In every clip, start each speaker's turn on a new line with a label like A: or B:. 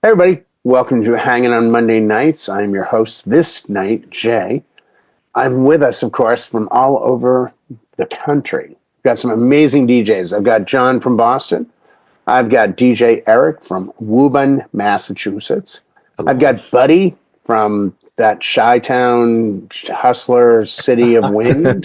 A: Hey everybody, welcome to Hanging on Monday Nights. I'm your host this night, Jay. I'm with us, of course, from all over the country. We've got some amazing DJs. I've got John from Boston. I've got DJ Eric from Woburn, Massachusetts. I've
B: Hello.
A: got Buddy from that Chi-Town hustler city of wind.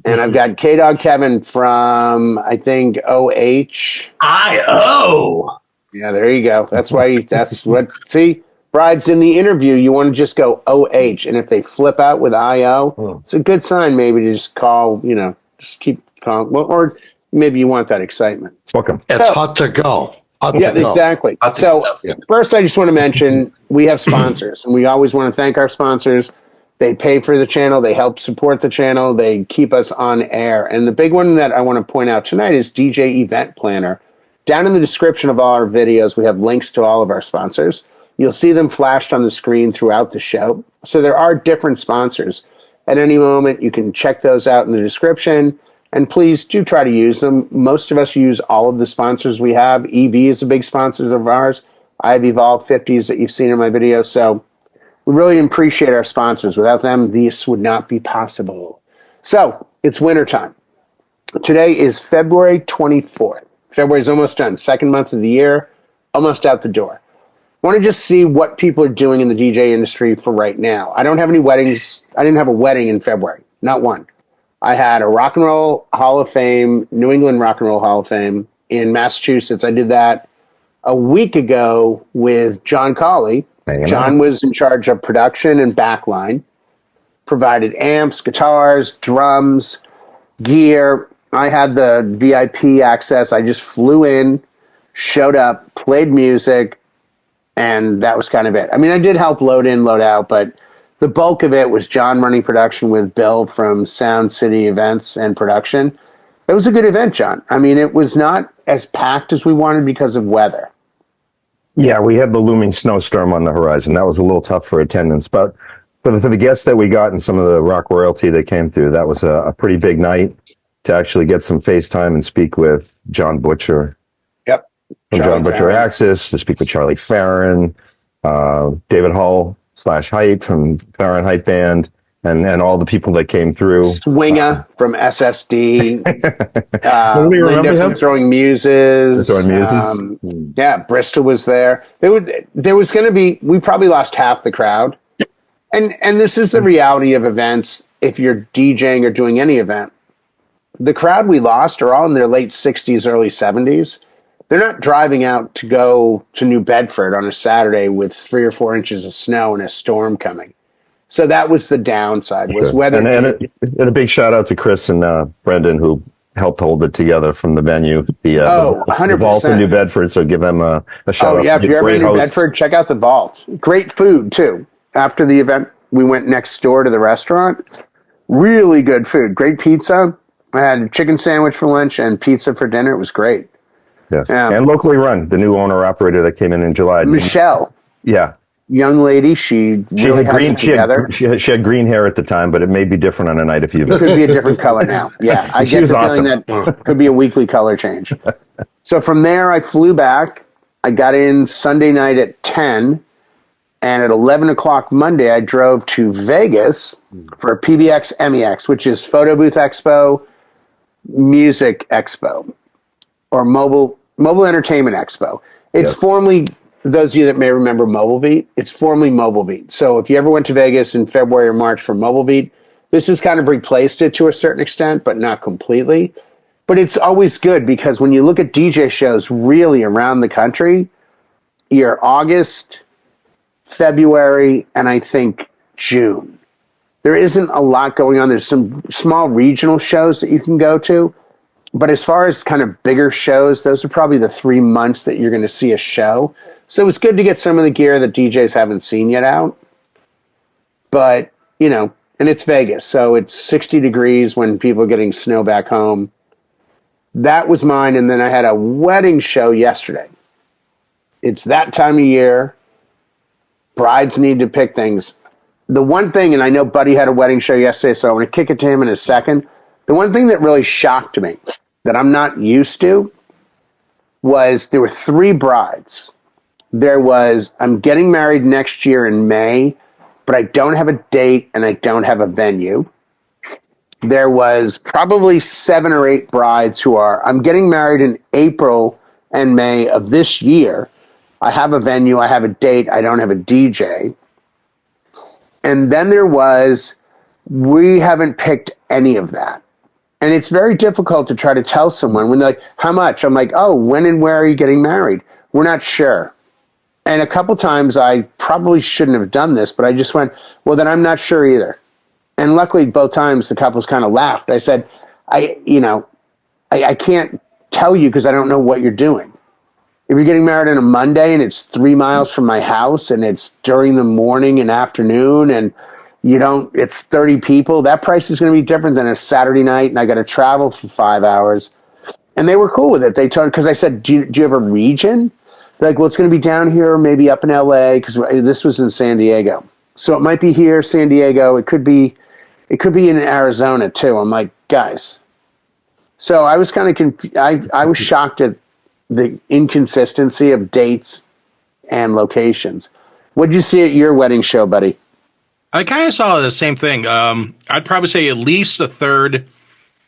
A: And I've got K-Dog Kevin from, I think, OH.
B: I-O.
A: Yeah, there you go. That's what, see, brides in the interview, you want to just go OH. And if they flip out with IO, it's a good sign maybe to just call, just keep calling. Well, or maybe you want that excitement.
C: Welcome.
B: It's hot to go.
A: Exactly. First, I just want to mention we have sponsors, and we always want to thank our sponsors. They pay for the channel. They help support the channel. They keep us on air. And the big one that I want to point out tonight is DJ Event Planner. Down in the description of all our videos, we have links to all of our sponsors. You'll see them flashed on the screen throughout the show. So there are different sponsors. At any moment, you can check those out in the description. And please do try to use them. Most of us use all of the sponsors we have. EV is a big sponsor of ours. I have Evolve 50s that you've seen in my videos. So we really appreciate our sponsors. Without them, this would not be possible. So it's wintertime. Today is February 24th. February's almost done. Second month of the year, almost out the door. Want to just see what people are doing in the DJ industry for right now. I don't have any weddings. I didn't have a wedding in February. Not one. I had a Rock and Roll Hall of Fame, New England Rock and Roll Hall of Fame in Massachusetts. I did that a week ago with John Colley. John was in charge of production and backline, provided amps, guitars, drums, gear. I had the VIP access. I just flew in, showed up, played music, and that was kind of it. I mean, I did help load in, load out, but the bulk of it was John running production with Bill from Sound City Events and Production. It was a good event, John. I mean, it was not as packed as we wanted because of weather.
C: Yeah, we had the looming snowstorm on the horizon. That was a little tough for attendance, but for the guests that we got and some of the rock royalty that came through, that was a pretty big night to actually get some FaceTime and speak with John Butcher.
A: Yep.
C: From John Butcher Axis, to speak with Charlie Farron, David Hull / Hype from Farron Hype Band, and all the people that came through.
A: Swinger from SSD.
C: Linda
A: from Throwing Muses. Yeah, Bristol was there. There was going to be, we probably lost half the crowd. And this is the reality of events. If you're DJing or doing any event, the crowd we lost are all in their late 60s, early 70s. They're not driving out to go to New Bedford on a Saturday with 3 or 4 inches of snow and a storm coming. So that was the downside, was weather.
C: And a big shout out to Chris and Brendan, who helped hold it together from the venue. The
A: 100%.
C: Vault in New Bedford, so give them a shout out.
A: Yeah, if you're ever in New Bedford, check out the Vault. Great food, too. After the event, we went next door to the restaurant. Really good food. Great pizza. I had a chicken sandwich for lunch and pizza for dinner. It was great.
C: Yes, and locally run. The new owner-operator that came in July.
A: Michelle.
C: Yeah.
A: Young lady, she really has it together.
C: She had green hair at the time, but it may be different on a night if you visit.
A: It could be a different color now. Yeah, I get the feeling that could be a weekly color change. So from there, I flew back. I got in Sunday night at 10, and at 11 o'clock Monday, I drove to Vegas for a PBX MEX, which is Photo Booth Expo, Music Expo, or Mobile Entertainment Expo. It's formerly, those of you that may remember Mobile Beat, it's formerly Mobile Beat. So if you ever went to Vegas in February or March for Mobile Beat, this has kind of replaced it to a certain extent, but not completely. But it's always good because when you look at DJ shows really around the country, you're August, February, and I think June. There isn't a lot going on. There's some small regional shows that you can go to. But as far as kind of bigger shows, those are probably the 3 months that you're going to see a show. So it's good to get some of the gear that DJs haven't seen yet out. But, and it's Vegas, so it's 60 degrees when people are getting snow back home. That was mine, and then I had a wedding show yesterday. It's that time of year. Brides need to pick things. The one thing, and I know Buddy had a wedding show yesterday, so I'm going to kick it to him in a second. The one thing that really shocked me, that I'm not used to, was there were 3 brides There was, I'm getting married next year in May, but I don't have a date and I don't have a venue. There was probably 7 or 8 brides who are, I'm getting married in April and May of this year. I have a venue, I have a date, I don't have a DJ. And then there was, we haven't picked any of that. And it's very difficult to try to tell someone when they're like, how much? I'm like, oh, when and where are you getting married? We're not sure. And a couple times I probably shouldn't have done this, but I just went, well, then I'm not sure either. And luckily both times the couples kind of laughed. I said, I can't tell you because I don't know what you're doing. If you're getting married on a Monday and it's 3 miles from my house and it's during the morning and afternoon and it's 30 people, that price is going to be different than a Saturday night and I got to travel for 5 hours. And they were cool with it. They told, because I said, do you have a region? They're like, well, it's going to be down here, maybe up in LA, because this was in San Diego. So it might be here, San Diego. It could be in Arizona too. I'm like, guys. So I was kind of I was shocked at the inconsistency of dates and locations. What did you see at your wedding show, buddy?
D: I kind of saw the same thing. I'd probably say at least a third.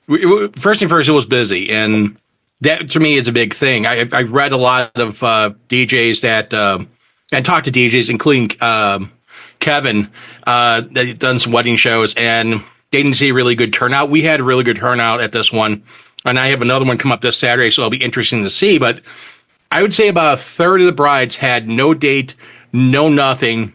D: First and first, it was busy, and that to me is a big thing. I've read a lot of DJs that and talked to DJs, including Kevin, that done some wedding shows, and they didn't see a really good turnout. We had a really good turnout at this one, and I have another one come up this Saturday, so it'll be interesting to see. But I would say about a third of the brides had no date, no nothing.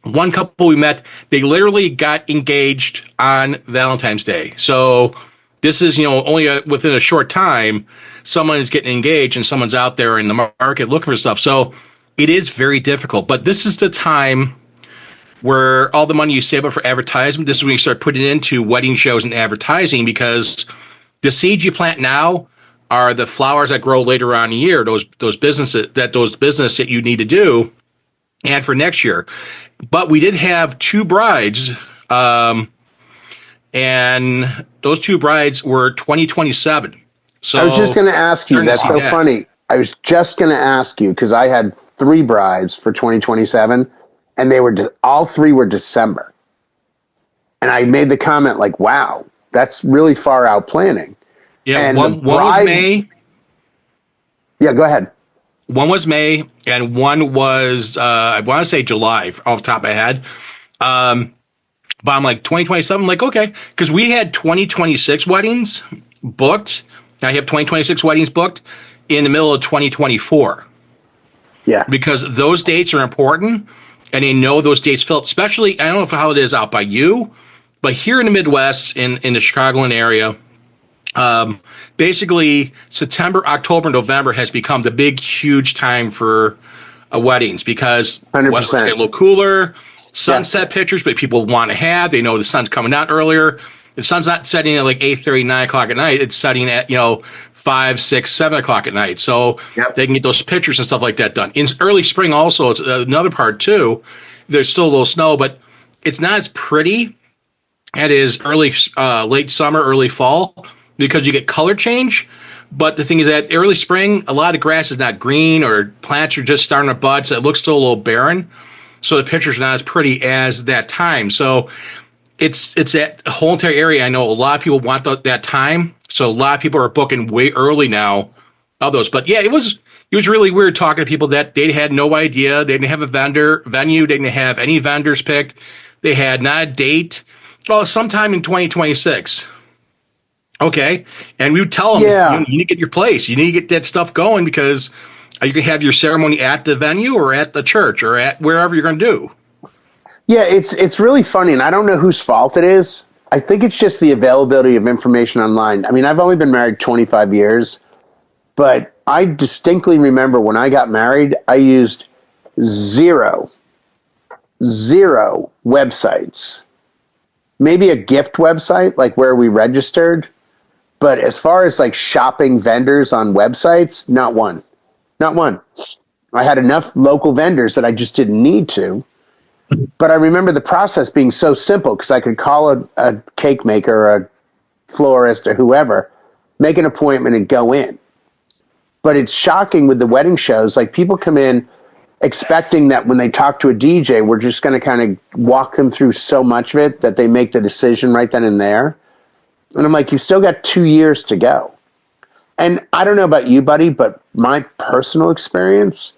D: One couple we met, they literally got engaged on Valentine's Day. So this is, only within a short time, someone is getting engaged and someone's out there in the market looking for stuff. So it is very difficult. But this is the time where all the money you save up for advertisement, this is when you start putting it into wedding shows and advertising, because the seeds you plant now are the flowers that grow later on in the year, those business that you need to do, and for next year. But we did have 2 brides, and those 2 brides were 2027. So
A: I was just going to ask you. That's so funny. I was just going to ask you because I had 3 brides for 2027, and they were all 3 were December. And I made the comment like, "Wow, that's really far out planning."
D: Yeah,
A: and
D: one was May.
A: Yeah, go ahead.
D: One was May, and one was, I want to say July off the top of my head. But I'm like, 2027, I'm like, okay. Because we had 2026 weddings booked. I have 2026 weddings booked in the middle of 2024.
A: Yeah.
D: Because those dates are important, and they know those dates fill up. Especially, I don't know how it is out by you, but here in the Midwest, in the Chicagoland area, basically September, October, November has become the big, huge time for weddings because
A: 100%.
D: weather's a little cooler, sunset pictures, but people want to have. They know the sun's coming out earlier. The sun's not setting at like 8:30, 9 o'clock at night. It's setting at 5, 6, 7 o'clock at night. So they can get those pictures and stuff like that done. In early spring, also, it's another part too. There's still a little snow, but it's not as pretty as it is late summer, early fall, because you get color change. But the thing is that early spring, a lot of grass is not green or plants are just starting to bud, so it looks still a little barren. So the picture's not as pretty as that time. So it's that whole entire area. I know a lot of people want that time. So a lot of people are booking way early now of those. But yeah, it was really weird talking to people that they had no idea. They didn't have a venue. They didn't have any vendors picked. They had not a date. Well, sometime in 2026. Okay. And we would tell them, you need to get your place. You need to get that stuff going because you can have your ceremony at the venue or at the church or at wherever you're going to do.
A: Yeah, it's really funny, and I don't know whose fault it is. I think it's just the availability of information online. I mean, I've only been married 25 years, but I distinctly remember when I got married, I used zero websites. Maybe a gift website, like where we registered. But as far as like shopping vendors on websites, not one. Not one. I had enough local vendors that I just didn't need to. But I remember the process being so simple because I could call a cake maker or a florist or whoever, make an appointment and go in. But it's shocking with the wedding shows. Like people come in expecting that when they talk to a DJ, we're just going to kind of walk them through so much of it that they make the decision right then and there. And I'm like, you still got 2 years to go. And I don't know about you, buddy, but my personal experience,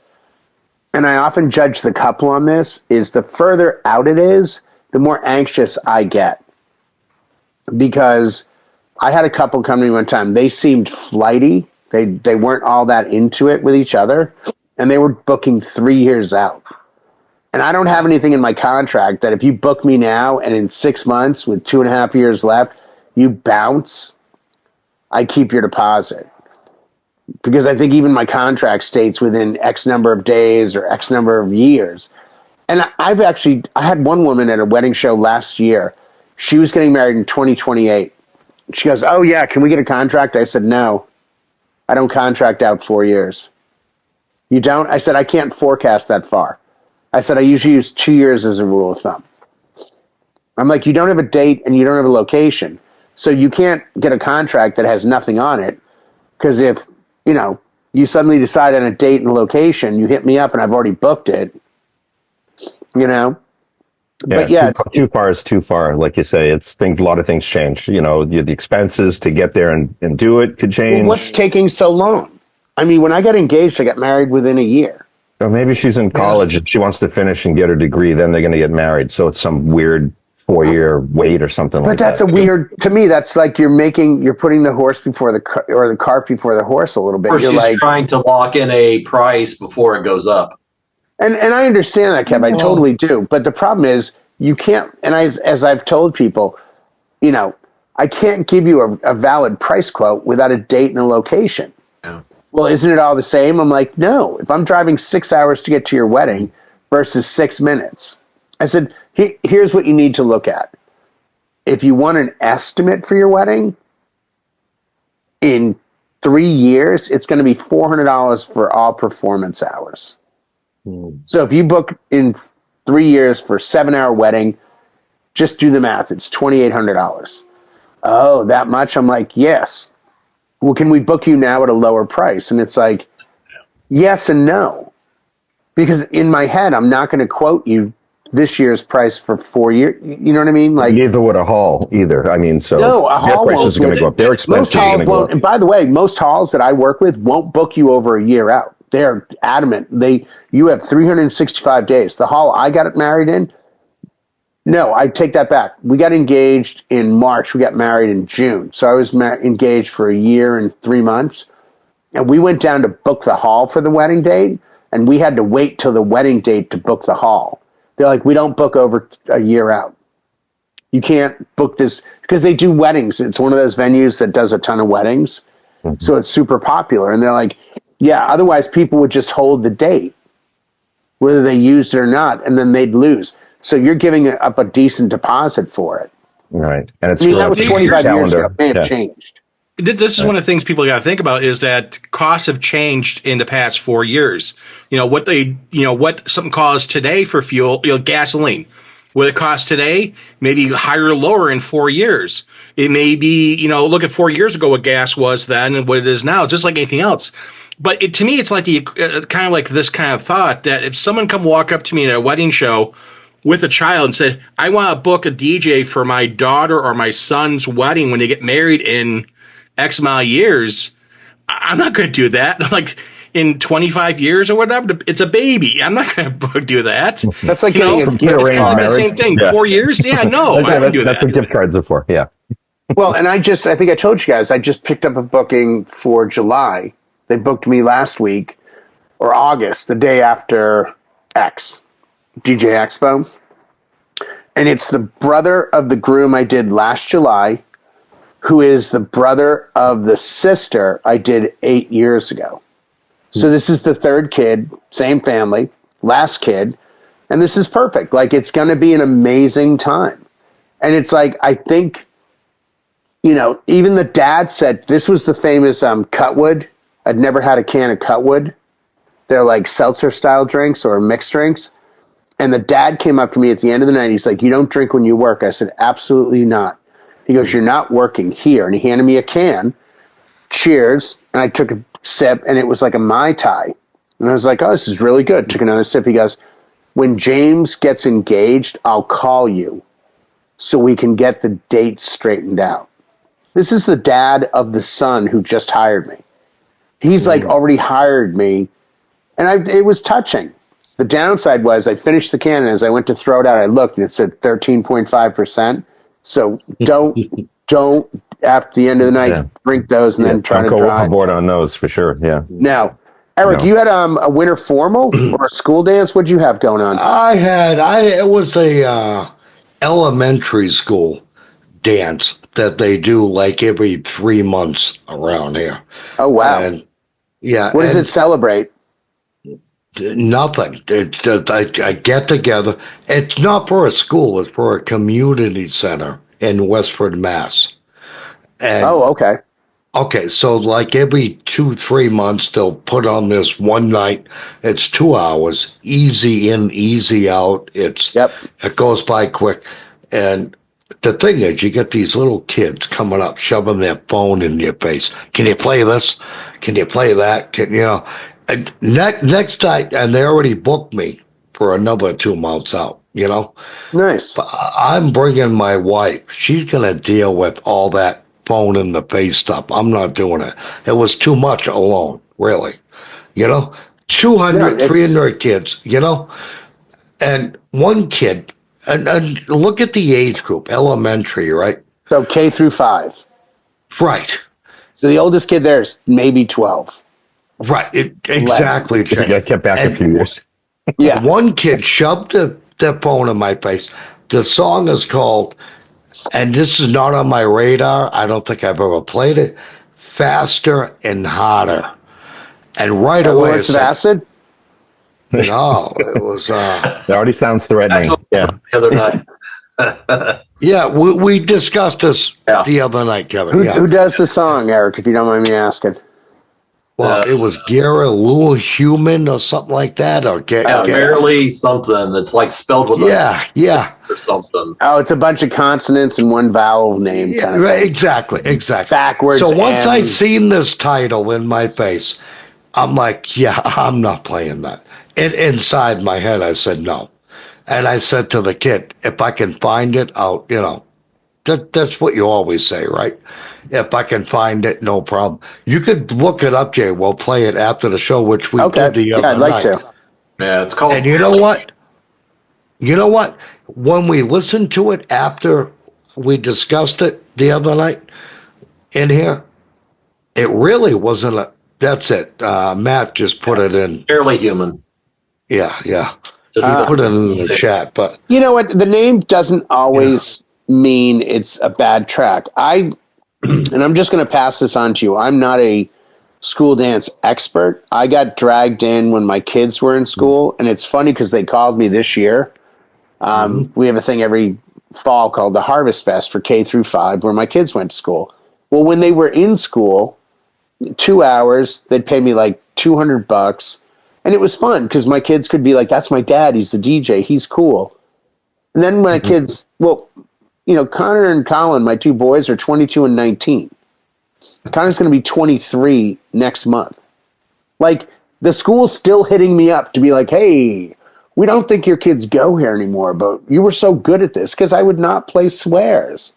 A: and I often judge the couple on this, is the further out it is, the more anxious I get. Because I had a couple come to me one time. They seemed flighty. They weren't all that into it with each other. And they were booking 3 years out. And I don't have anything in my contract that if you book me now and in 6 months with 2.5 years left, you bounce, I keep your deposit. Because I think even my contract states within X number of days or X number of years. And I had one woman at a wedding show last year. She was getting married in 2028. She goes, oh yeah, can we get a contract? I said, no, I don't contract out 4 years. You don't? I said, I can't forecast that far. I said, I usually use 2 years as a rule of thumb. I'm like, you don't have a date and you don't have a location. So you can't get a contract that has nothing on it. Because if, you suddenly decide on a date and a location, you hit me up and I've already booked it,
C: Yeah,
A: But yeah,
C: too far is too far. Like you say, a lot of things change. The expenses to get there and do it could change.
A: What's taking so long? I mean, when I got engaged, I got married within a year.
C: Or maybe she's in college and she wants to finish and get her degree. Then they're going to get married. So it's some weird 4-year wait or something like that.
A: But that's to me, that's like you're putting the horse before the cart before the horse a little bit.
B: Or she's trying to lock in a price before it goes up.
A: And I understand that, Kev. I totally do. But the problem is you can't, and as I've told people, I can't give you a valid price quote without a date and a location.
B: Yeah.
A: Well, isn't it all the same? I'm like, no. If I'm driving 6 hours to get to your wedding versus 6 minutes, I said, here's what you need to look at. If you want an estimate for your wedding, in 3 years, it's going to be $400 for all performance hours. So if you book in 3 years for a 7-hour wedding, just do the math. It's $2,800. Oh, that much? I'm like, yes. Well, can we book you now at a lower price? And it's like, yes and no. Because in my head, I'm not going to quote you this year's price for 4 years. You know what I mean? Like,
C: neither would a hall either. I mean, so
A: no, a hall
C: prices are going to go up. Their expenses are going to go up.
A: And by the way, most halls that I work with won't book you over a year out. They're adamant. You have 365 days. The hall I got married in, no, I take that back. We got engaged in March. We got married in June. So I was engaged for a year and 3 months. And we went down to book the hall for the wedding date. And we had to wait till the wedding date to book the hall. They're like, we don't book over a year out. You can't book this because they do weddings. It's one of those venues that does a ton of weddings. Mm-hmm. So it's super popular. And they're like, yeah, otherwise people would just hold the date, whether they used it or not, and then they'd lose. So you're giving up a decent deposit for it.
C: Right. And it's
A: that was 25 years ago. It may have changed.
D: This is one of the things people got to think about is that costs have changed in the past 4 years. What something costs today for fuel, gasoline. What it costs today, maybe higher or lower in 4 years. It may be, look at 4 years ago what gas was then and what it is now, just like anything else. But to me, it's like kind of like this kind of thought that if someone walk up to me at a wedding show with a child and said, I want to book a DJ for my daughter or my son's wedding when they get married in X amount of years, I'm not going to do that. Like in 25 years or whatever, it's a baby. I'm not going to do that.
A: That's like getting a gift card.
D: The same thing. Yeah. 4 years? Yeah, no, I don't do that.
C: That's what gift cards are for. Yeah.
A: Well, and I think I told you guys, I just picked up a booking for July. They booked me last week or August, the day after DJ Expo. And it's the brother of the groom I did last July, who is the brother of the sister I did 8 years ago. So this is the third kid, same family, last kid, and this is perfect. Like, it's going to be an amazing time. And it's like, I think, even the dad said, this was the famous Cutwood. I'd never had a can of Cutwood. They're like seltzer-style drinks or mixed drinks. And the dad came up to me at the end of the night. He's like, you don't drink when you work. I said, absolutely not. He goes, you're not working here. And he handed me a can. Cheers. And I took a sip, and it was like a Mai Tai. And I was like, oh, this is really good. Took another sip. He goes, when James gets engaged, I'll call you so we can get the dates straightened out. This is the dad of the son who just hired me. He's like already hired me. And it was touching. The downside was I finished the can, and as I went to throw it out, I looked and it said 13.5%. So don't at the end of the night drink those and then try to
C: go
A: drive.
C: overboard on those for sure. Yeah.
A: Now, Eric, you had a winter formal or a school dance? What'd you have going on?
E: It was a elementary school dance that they do like every 3 months around here.
A: Oh, wow.
E: And yeah.
A: What does it celebrate?
E: Nothing. It's just I get together. It's not for a school. It's for a community center in Westford, Mass. And,
A: okay.
E: Okay, so like every 2-3 months, they'll put on this one night. It's 2 hours, easy in, easy out. It goes by quick. And the thing is, you get these little kids coming up, shoving their phone in your face. Can you play this? Can you play that? And next night, and they already booked me for another 2 months out,
A: Nice.
E: But I'm bringing my wife. She's going to deal with all that phone in the face stuff. I'm not doing it. It was too much alone, really. 200, 300 kids, and one kid, and look at the age group, elementary, right?
A: So K through 5.
E: Right.
A: So the oldest kid there is maybe 12.
E: Right. Exactly.
C: I kept back a few years.
A: Yeah.
E: One kid shoved the phone in my face. The song is called, and this is not on my radar, I don't think I've ever played it, Faster and Harder. And right away
A: Lawrence of Acid?
E: No, it was...
C: It already sounds threatening.
B: The other night.
E: Yeah, we discussed this the other night, Kevin.
A: Who does the song, Eric, if you don't mind me asking?
E: Well, it was Gary Lou Human or something like that. Or
B: barely something that's like spelled with or something.
A: Oh, it's a bunch of consonants and one vowel name. Kind of thing.
E: Exactly.
A: Backwards.
E: So once I seen this title in my face, I'm like, I'm not playing that. Inside my head, I said no. And I said to the kid, if I can find it, I'll, that's what you always say, right? If I can find it, no problem. You could look it up, Jay. We'll play it after the show, which we did the other night.
A: I'd like to.
B: Yeah, it's called.
E: And you know what? When we listened to it after we discussed it the other night in here, it really wasn't that's it. Matt just put it in.
B: Fairly Human.
E: Yeah. He put it in the chat, but
A: you know what? The name doesn't always mean it's a bad track. And I'm just going to pass this on to you. I'm not a school dance expert. I got dragged in when my kids were in school, and it's funny because they called me this year. We have a thing every fall called the Harvest Fest for K through 5 where my kids went to school. Well, when they were in school, 2 hours, they'd pay me like $200. And it was fun because my kids could be like, that's my dad. He's the DJ. He's cool. And then my kids, Connor and Colin, my two boys, are 22 and 19. Connor's going to be 23 next month. Like, the school's still hitting me up to be like, hey, we don't think your kids go here anymore, but you were so good at this because I would not play swears.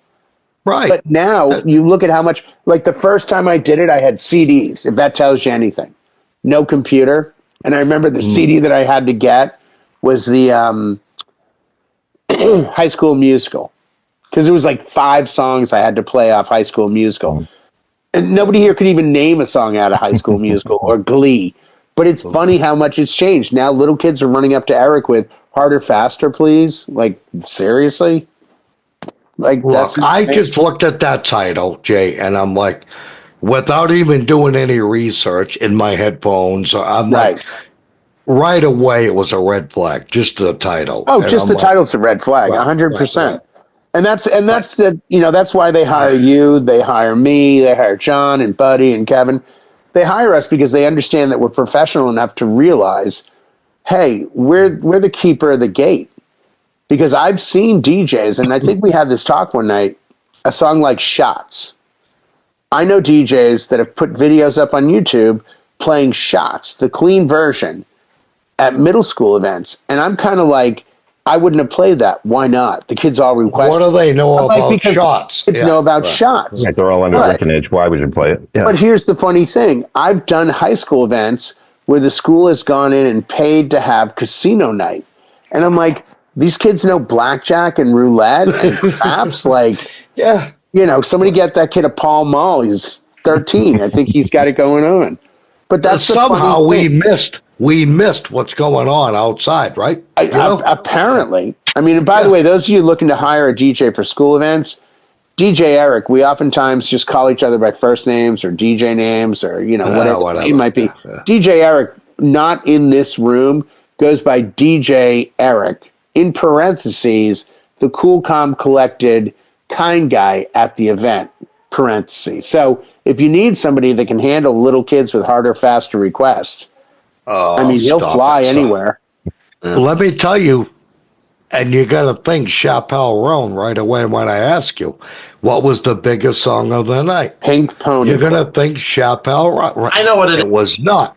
E: Right.
A: But now you look at how much, like the first time I did it, I had CDs, if that tells you anything. No computer. And I remember the CD that I had to get was the High School Musical. Because it was like 5 songs I had to play off High School Musical. And nobody here could even name a song out of High School Musical or Glee. But it's funny how much it's changed. Now little kids are running up to Eric with Harder, Faster, please. Like, seriously? Like,
E: look, I just looked at that title, Jay, and I'm like, without even doing any research in my headphones, I'm like, right away it was a red flag, just the title.
A: Oh, and just the title's a red flag, 100%. Right. And that's why they hire you, they hire me, they hire John and Buddy and Kevin. They hire us because they understand that we're professional enough to realize, hey, we're the keeper of the gate. Because I've seen DJs, and I think we had this talk one night, a song like Shots. I know DJs that have put videos up on YouTube playing Shots, the clean version, at middle school events. And I'm kind of like, I wouldn't have played that. Why not? The kids all request.
E: What do they know about Shots?
A: Kids know about Shots.
C: Yeah, they're all under drinking age. Why would you play it? Yeah.
A: But here's the funny thing. I've done high school events where the school has gone in and paid to have casino night. And I'm like, these kids know blackjack and roulette and craps. Like,
E: yeah,
A: somebody get that kid a Pall Mall. He's 13. I think he's got it going on. But that's
E: somehow we missed what's going on outside, right?
A: Apparently. I mean, and by the way, those of you looking to hire a DJ for school events, DJ Eric, we oftentimes just call each other by first names or DJ names or, whatever it might be. Yeah. DJ Eric, not in this room, goes by DJ Eric, in parentheses, the cool, calm, collected, kind guy at the event, parentheses. So if you need somebody that can handle little kids with harder, faster requests, he'll fly anywhere.
E: Yeah. Let me tell you, and you got to think Chappelle Roan right away when I ask you, what was the biggest song of the night?
A: Pink Pony.
E: You're going to think Chappelle Roan.
B: I know what it is.
E: It was not.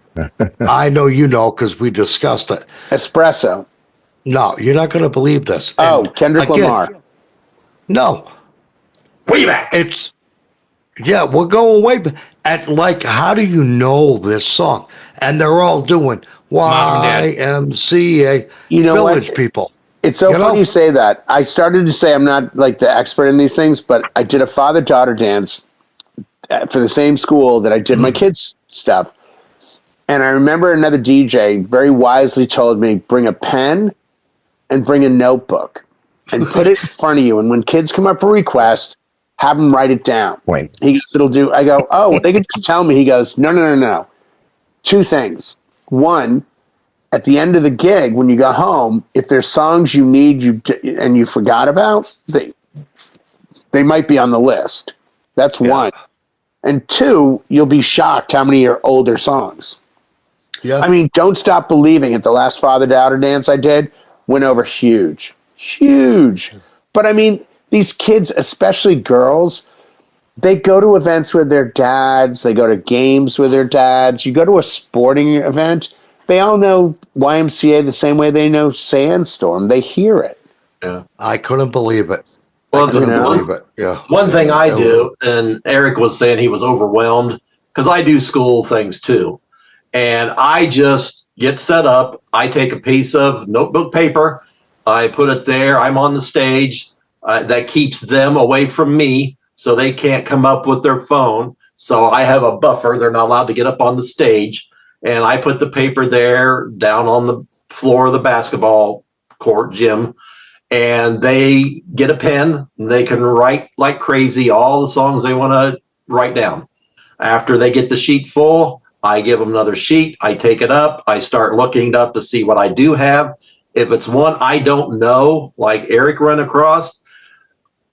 E: I know you know because we discussed it.
A: Espresso.
E: No, you're not going to believe this.
A: And Kendrick Lamar.
E: No.
B: Way back.
E: We're going way back. How do you know this song? And they're all doing YMCA. Village People.
A: It's so funny you say that. I started to say I'm not like the expert in these things, but I did a father-daughter dance for the same school that I did my kids' stuff. And I remember another DJ very wisely told me, bring a pen and bring a notebook and put it in front of you. And when kids come up for requests, have them write it down.
C: Wait.
A: He goes, it'll do. I go, they could just tell me. He goes, no. Two things. One, at the end of the gig, when you go home, if there's songs you need and you forgot about, they might be on the list. That's one. And two, you'll be shocked how many are older songs.
E: Yeah.
A: I mean, Don't Stop Believing at the last father-daughter dance I did went over huge. But I mean, these kids, especially girls, they go to events with their dads. They go to games with their dads. You go to a sporting event, they all know YMCA the same way they know Sandstorm. They hear it.
B: Yeah,
E: I couldn't believe it.
B: Well, one thing I do, and Eric was saying he was overwhelmed because I do school things too. And I just get set up. I take a piece of notebook paper. I put it there. I'm on the stage. That keeps them away from me so they can't come up with their phone. So I have a buffer. They're not allowed to get up on the stage. And I put the paper there down on the floor of the basketball court gym. And they get a pen. And they can write like crazy all the songs they want to write down. After they get the sheet full, I give them another sheet. I take it up. I start looking up to see what I do have. If it's one I don't know, like Eric ran across,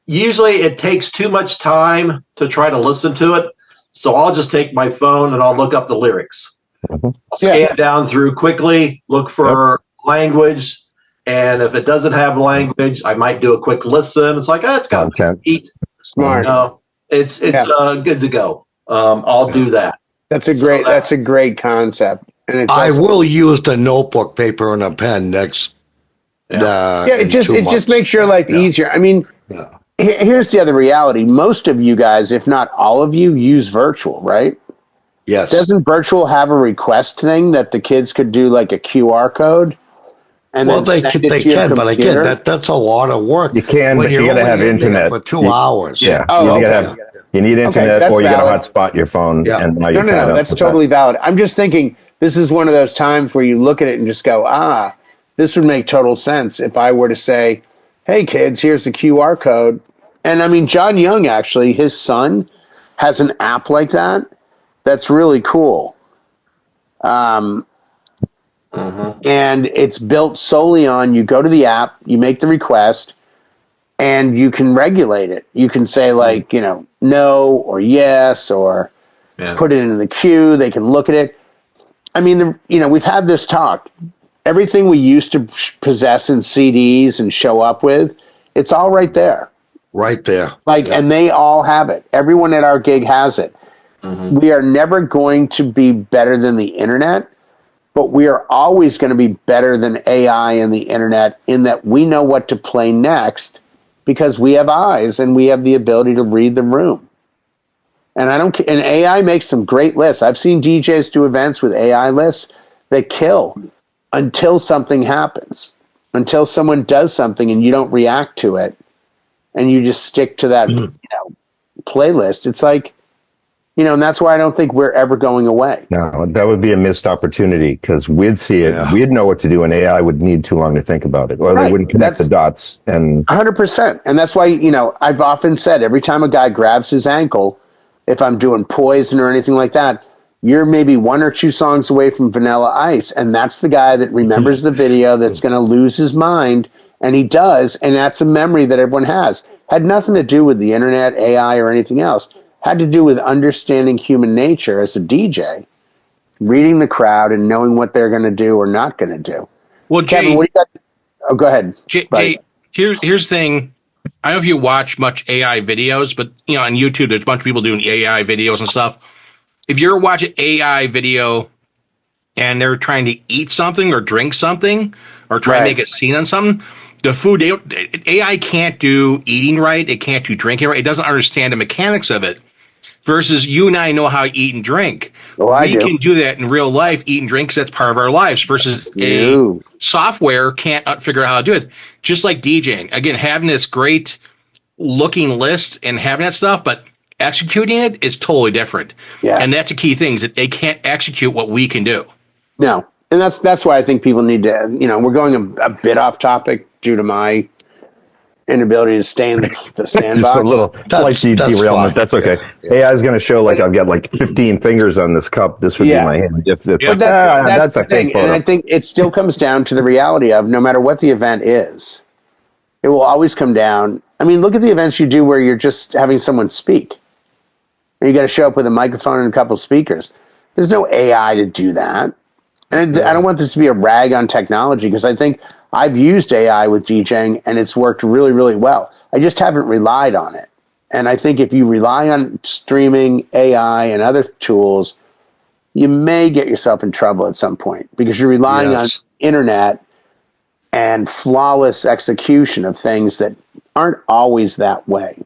B: usually it takes too much time to try to listen to it. So I'll just take my phone and I'll look up the lyrics. I'll scan down through quickly, look for language. And if it doesn't have language, I might do a quick listen. It's like, it's got
C: content.
A: Smart.
B: It's good to go. I'll do that.
A: That's a great concept. And it's
E: I will use the notebook paper and a pen next.
A: It just makes your life easier. I mean, here's the other reality. Most of you guys, if not all of you, use virtual, right?
E: Yes.
A: Doesn't virtual have a request thing that the kids could do like a QR code? And
E: they can, but again, that's a lot of work.
C: You can, but you got to have internet
E: for 2 hours.
C: Yeah. You need internet, or you got to hotspot your phone. Yeah. And
A: no, that's totally valid. I'm just thinking this is one of those times where you look at it and just go, this would make total sense if I were to say, hey, kids, here's the QR code. And I mean, John Young, actually, his son has an app like that. That's really cool. And it's built solely on, you go to the app, you make the request, and you can regulate it. You can say like, no or yes, or put it in the queue. They can look at it. I mean, we've had this talk. Everything we used to possess in CDs and show up with, it's all right there.
E: Right there.
A: And they all have it. Everyone at our gig has it. We are never going to be better than the internet, but we are always going to be better than AI and the internet in that we know what to play next because we have eyes and we have the ability to read the room. And and AI makes some great lists. I've seen DJs do events with AI lists that kill until something happens, until someone does something and you don't react to it and you just stick to that playlist. It's like, and that's why I don't think we're ever going away.
C: No, that would be a missed opportunity because we'd see it, we'd know what to do, and AI would need too long to think about it, or they wouldn't connect the dots. And
A: 100%. And that's why, I've often said every time a guy grabs his ankle, if I'm doing Poison or anything like that, you're maybe 1 or 2 songs away from Vanilla Ice. And that's the guy that remembers the video that's going to lose his mind. And he does. And that's a memory that everyone has. Had nothing to do with the internet, AI, or anything else. Had to do with understanding human nature as a DJ, reading the crowd and knowing what they're going to do or not going to do.
D: Well,
A: Kevin,
D: Jay,
A: what do you got? Oh, go ahead.
D: Jay, here's the thing. I don't know if you watch much AI videos, but on YouTube, there's a bunch of people doing AI videos and stuff. If you're watching AI video and they're trying to eat something or drink something or try to make a scene on something, the food AI can't do eating right. It can't do drinking right. It doesn't understand the mechanics of it. Versus you and I know how to eat and drink. We can do that in real life, eat and drink, because that's part of our lives. Versus a software can't figure out how to do it. Just like DJing. Again, having this great looking list and having that stuff, but executing it is totally different. Yeah. And that's a key thing, is that they can't execute what we can do.
A: No. And that's why I think people need to, we're going a bit off topic due to my inability to stay in the sandbox.
C: Just a little slight derailment. That's okay. AI is going to show I've got 15 fingers on this cup. This would be my hand. If it's that's a fake photo.
A: And I think it still comes down to the reality of no matter what the event is, it will always come down. I mean, look at the events you do where you're just having someone speak. And you got to show up with a microphone and a couple speakers. There's no AI to do that. And I don't want this to be a rag on technology, because I think I've used AI with DJing and it's worked really, really well. I just haven't relied on it. And I think if you rely on streaming, AI, and other tools, you may get yourself in trouble at some point, because you're relying on internet and flawless execution of things that aren't always that way.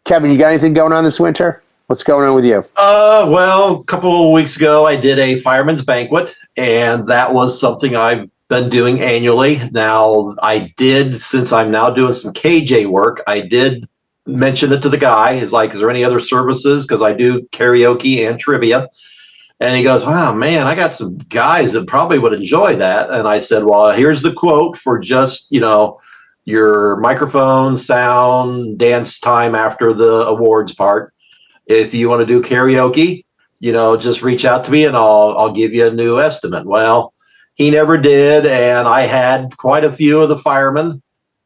A: Kevin, you got anything going on this winter? What's going on with you?
B: Well, a couple of weeks ago, I did a fireman's banquet, and that was something I've been doing annually. Now, I did, since I'm now doing some KJ work, I did mention it to the guy. He's like, is there any other services? Because I do karaoke and trivia. And he goes, wow, man, I got some guys that probably would enjoy that. And I said, well, here's the quote for just, your microphone, sound, dance time after the awards part. If you want to do karaoke, just reach out to me and I'll give you a new estimate. Well, he never did. And I had quite a few of the firemen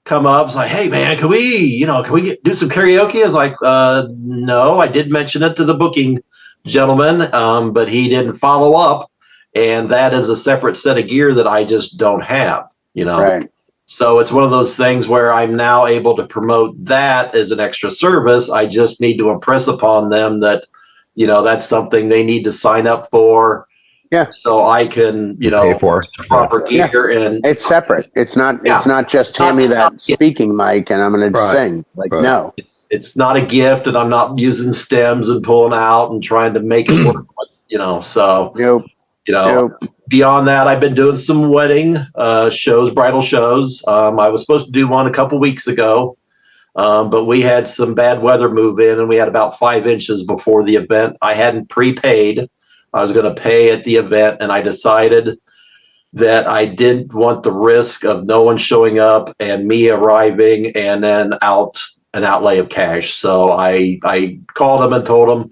B: come up. It's like, hey man, can we do some karaoke? I was like, no, I did mention it to the booking gentleman, but he didn't follow up. And that is a separate set of gear that I just don't have,
A: Right.
B: So it's one of those things where I'm now able to promote that as an extra service. I just need to impress upon them that, that's something they need to sign up for.
A: Yeah.
B: So I can,
C: pay for
B: proper gear, and
A: it's separate. It's not just hand me that speaking mic and I'm going to sing. No,
B: it's not a gift, and I'm not using stems and pulling out and trying to make it work with, so
A: nope.
B: Beyond that, I've been doing some wedding shows, bridal shows. I was supposed to do one a couple weeks ago, but we had some bad weather move in, and we had about 5 inches before the event. I hadn't prepaid. I was going to pay at the event, and I decided that I didn't want the risk of no one showing up and me arriving and then an outlay of cash. So I called them and told them,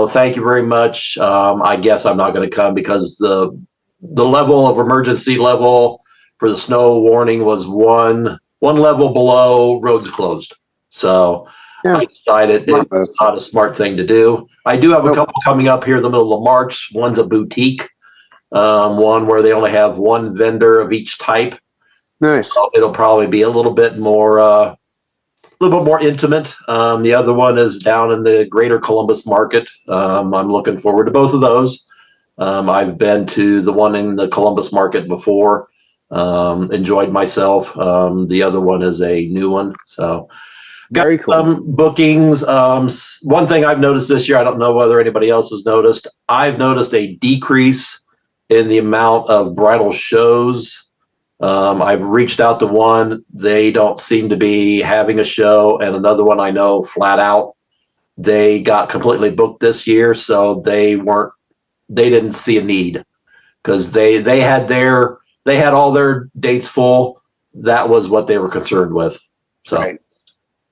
B: thank you very much. I guess I'm not going to come, because the level of emergency level for the snow warning was one level below roads closed. So I decided it's not a smart thing to do. I do have a couple coming up here in the middle of March. One's a boutique, one where they only have one vendor of each type.
A: Nice.
B: So it'll probably be a little bit more little bit more intimate. The other one is down in the greater Columbus market. I'm looking forward to both of those. I've been to the one in the Columbus market before, enjoyed myself. The other one is a new one. So
A: very cool.
B: Some bookings. One thing I've noticed this year, I don't know whether anybody else has noticed, I've noticed a decrease in the amount of bridal shows. I've reached out to one. They don't seem to be having a show. And another one I know flat out, they got completely booked this year. So they didn't see a need because they had all their dates full. That was what they were concerned with. So,
A: right.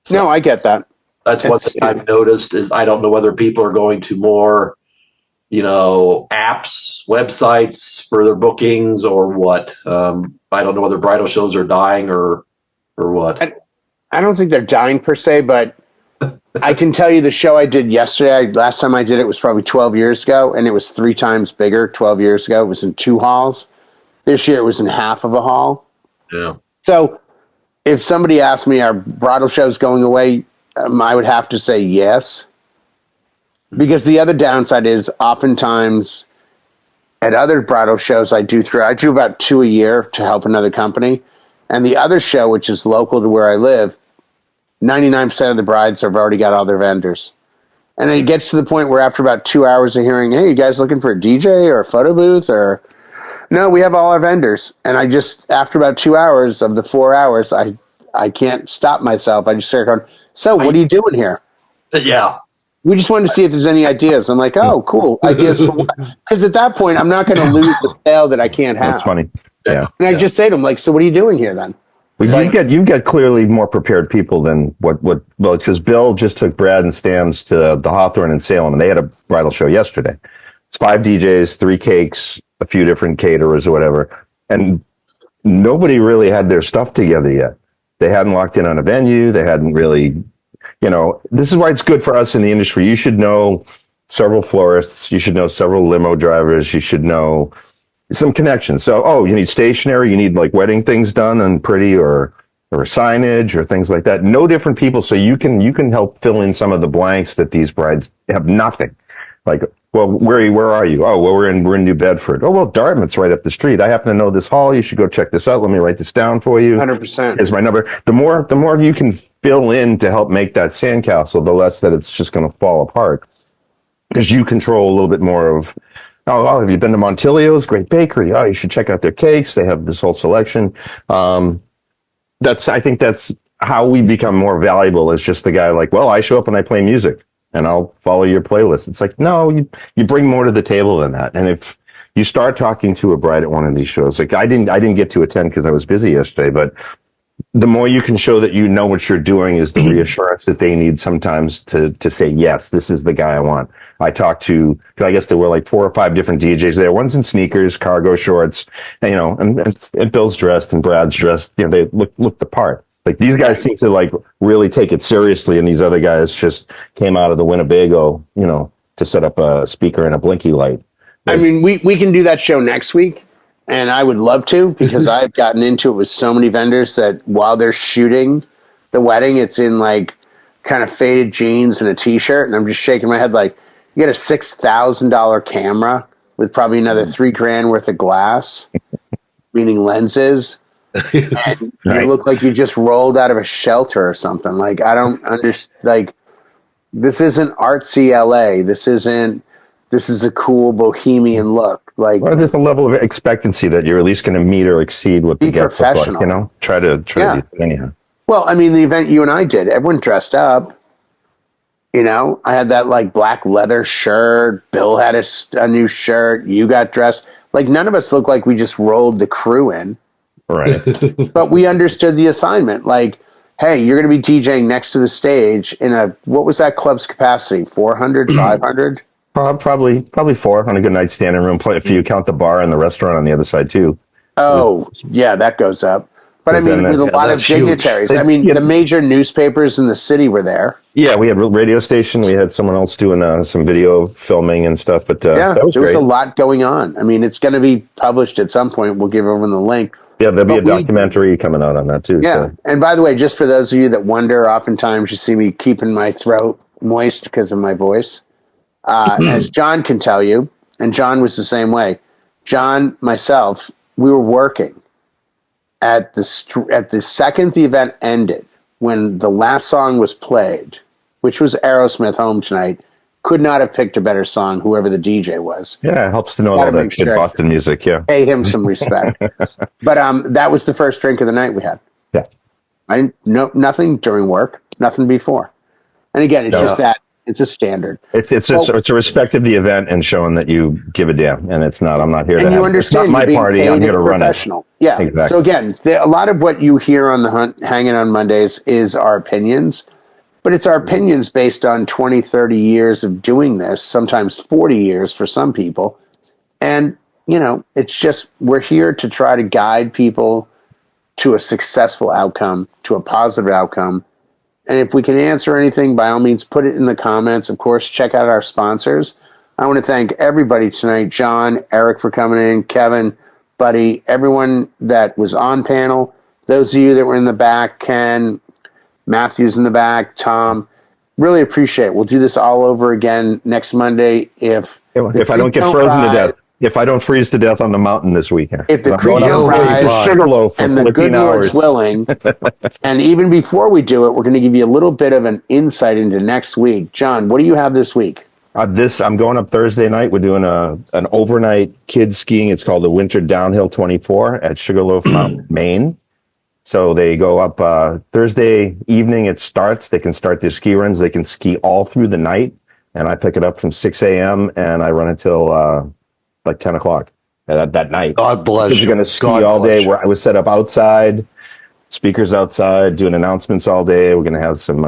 A: No, I get that.
B: That's one thing I've noticed is I don't know whether people are going to more, apps, websites for their bookings or what. I don't know whether bridal shows are dying or what.
A: I don't think they're dying per se, but I can tell you the show I did yesterday, last time I did it was probably 12 years ago, and it was 3 times bigger 12 years ago. It was in 2 halls. This year it was in half of a hall.
B: Yeah.
A: So if somebody asked me, are bridal shows going away? I would have to say yes. Because the other downside is oftentimes at other bridal shows I do about 2 a year to help another company. And the other show, which is local to where I live, 99% of the brides have already got all their vendors. And it gets to the point where after about 2 hours of hearing, hey, you guys looking for a DJ or a photo booth? Or no, we have all our vendors. And I just, after about 2 hours of the 4 hours, I can't stop myself. I just start going, so what are you doing here?
B: Yeah.
A: We just wanted to see if there's any ideas. I'm like, oh, cool. Ideas for what? Because at that point, I'm not going to lose the sale that I can't have.
C: That's funny. Yeah.
A: And I just say to them, like, so what are you doing here then?
C: Well, you get clearly more prepared people than because Bill just took Brad and Stams to the Hawthorne in Salem, and they had a bridal show yesterday. It's 5 DJs, 3 cakes, a few different caterers or whatever. And nobody really had their stuff together yet. They hadn't locked in on a venue. They hadn't really, this is why it's good for us in the industry. You should know several florists. You should know several limo drivers. You should know some connections. So, you need stationery. You need like wedding things done and pretty or signage or things like that. No different people. So you can help fill in some of the blanks that these brides have nothing. Like, well, where are you? Oh, well, we're in New Bedford. Oh, well, Dartmouth's right up the street. I happen to know this hall. You should go check this out. Let me write this down for you.
A: 100%.
C: Here's my number. The more you can fill in to help make that sandcastle, the less that it's just going to fall apart. Because you control a little bit more of, have you been to Montilio's? Great bakery. Oh, you should check out their cakes. They have this whole selection. I think that's how we become more valuable as just the guy like, well, I show up and I play music and I'll follow your playlist. It's like, no, you bring more to the table than that. And if you start talking to a bride at one of these shows, like I didn't get to attend because I was busy yesterday, but the more you can show that you know what you're doing is the reassurance that they need sometimes to say, yes, this is the guy I want. I talked to, I guess there were like 4 or 5 different DJs there. One's in sneakers, cargo shorts, and Bill's dressed and Brad's dressed. They look the part. Like these guys seem to like really take it seriously, and these other guys just came out of the Winnebago, to set up a speaker and a blinky light.
A: I mean, we can do that show next week. And I would love to, because I've gotten into it with so many vendors that while they're shooting the wedding, it's in like kind of faded jeans and a t-shirt. And I'm just shaking my head like, you get a $6,000 camera with probably another $3,000 worth of glass, meaning lenses. And you look like you just rolled out of a shelter or something. Like, I don't understand. Like, this isn't artsy LA. This is a cool bohemian look. Like,
C: well, there's a level of expectancy that you're at least going to meet or exceed what the guests look like, Try to anyhow.
A: Well, I mean, the event you and I did, everyone dressed up. I had that like black leather shirt. Bill had a new shirt. You got dressed. Like, none of us looked like we just rolled the crew in.
C: Right.
A: But we understood the assignment. Like, hey, you're going to be DJing next to the stage in what was that club's capacity? 400, 500?
C: Probably 4 on a good night standing room. If you count the bar and the restaurant on the other side too.
A: Oh, yeah, that goes up. But I mean, with a lot of dignitaries. I mean, the major newspapers in the city were there.
C: Yeah, we had a radio station. We had someone else doing some video filming and stuff. But
A: that was there was a lot going on. I mean, it's going to be published at some point. We'll give everyone the link.
C: Yeah, there'll be a documentary coming out on that too.
A: Yeah.
C: So.
A: And by the way, just for those of you that wonder, oftentimes you see me keeping my throat moist because of my voice. As John can tell you, and John was the same way. John, myself, we were working at the second the event ended, when the last song was played, which was Aerosmith Home Tonight. Could not have picked a better song, whoever the DJ was.
C: Yeah, it helps to know all that good Boston music. Yeah,
A: pay him some respect. But that was the first drink of the night we had.
C: Yeah,
A: I didn't know nothing during work, nothing before. And again, it's just that it's a standard.
C: It's a respect of the event and showing that you give a damn. And it's not. I'm not here to.
A: And you
C: have,
A: understand,
C: it's not my party. I'm here to run it.
A: Yeah.
C: Exactly.
A: So again, a lot of what you hear on the Hunt Hanging on Mondays is our opinions. But it's our opinions based on 20, 30 years of doing this, sometimes 40 years for some people. And, it's just, we're here to try to guide people to a successful outcome, to a positive outcome. And if we can answer anything, by all means, put it in the comments. Of course, check out our sponsors. I want to thank everybody tonight, John, Eric for coming in, Kevin, Buddy, everyone that was on panel, those of you that were in the back, Ken, Matthew's in the back, Tom, really appreciate it. We'll do this all over again next Monday. If
C: I don't get frozen to death, if I don't freeze to death on the mountain this weekend,
A: if the creek don't rise
C: Sugarloaf
A: and the good Lord's willing, and even before we do it, we're going to give you a little bit of an insight into next week. John, what do you have this week?
C: I'm going up Thursday night. We're doing an overnight kids skiing. It's called the Winter Downhill 24 at Sugarloaf Mountain, Maine. So they go up Thursday evening. It starts. They can start their ski runs. They can ski all through the night. And I pick it up from 6 a.m. and I run until like 10 o'clock that night.
E: God bless you.
C: We're going to ski all day. I was set up outside, speakers outside, doing announcements all day. We're going to have some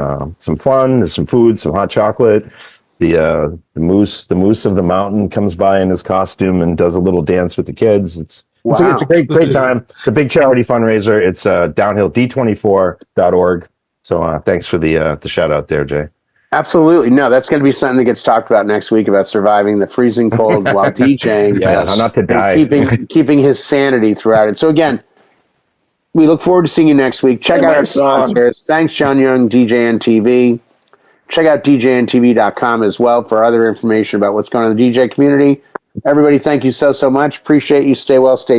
C: fun. There's some food, some hot chocolate. The moose of the mountain comes by in his costume and does a little dance with the kids. It's a great time. It's a big charity fundraiser. It's downhill d24.org. So thanks for the shout out there, Jay.
A: Absolutely. No, that's going to be something that gets talked about next week about surviving the freezing cold while DJing.
C: Yes, not to die.
A: Keeping his sanity throughout it. So again, we look forward to seeing you next week. Check out our sponsors. Thanks, John Young, DJN TV. Check out djntv.com as well for other information about what's going on in the DJ community. Everybody, thank you so much. Appreciate you. Stay well, stay safe.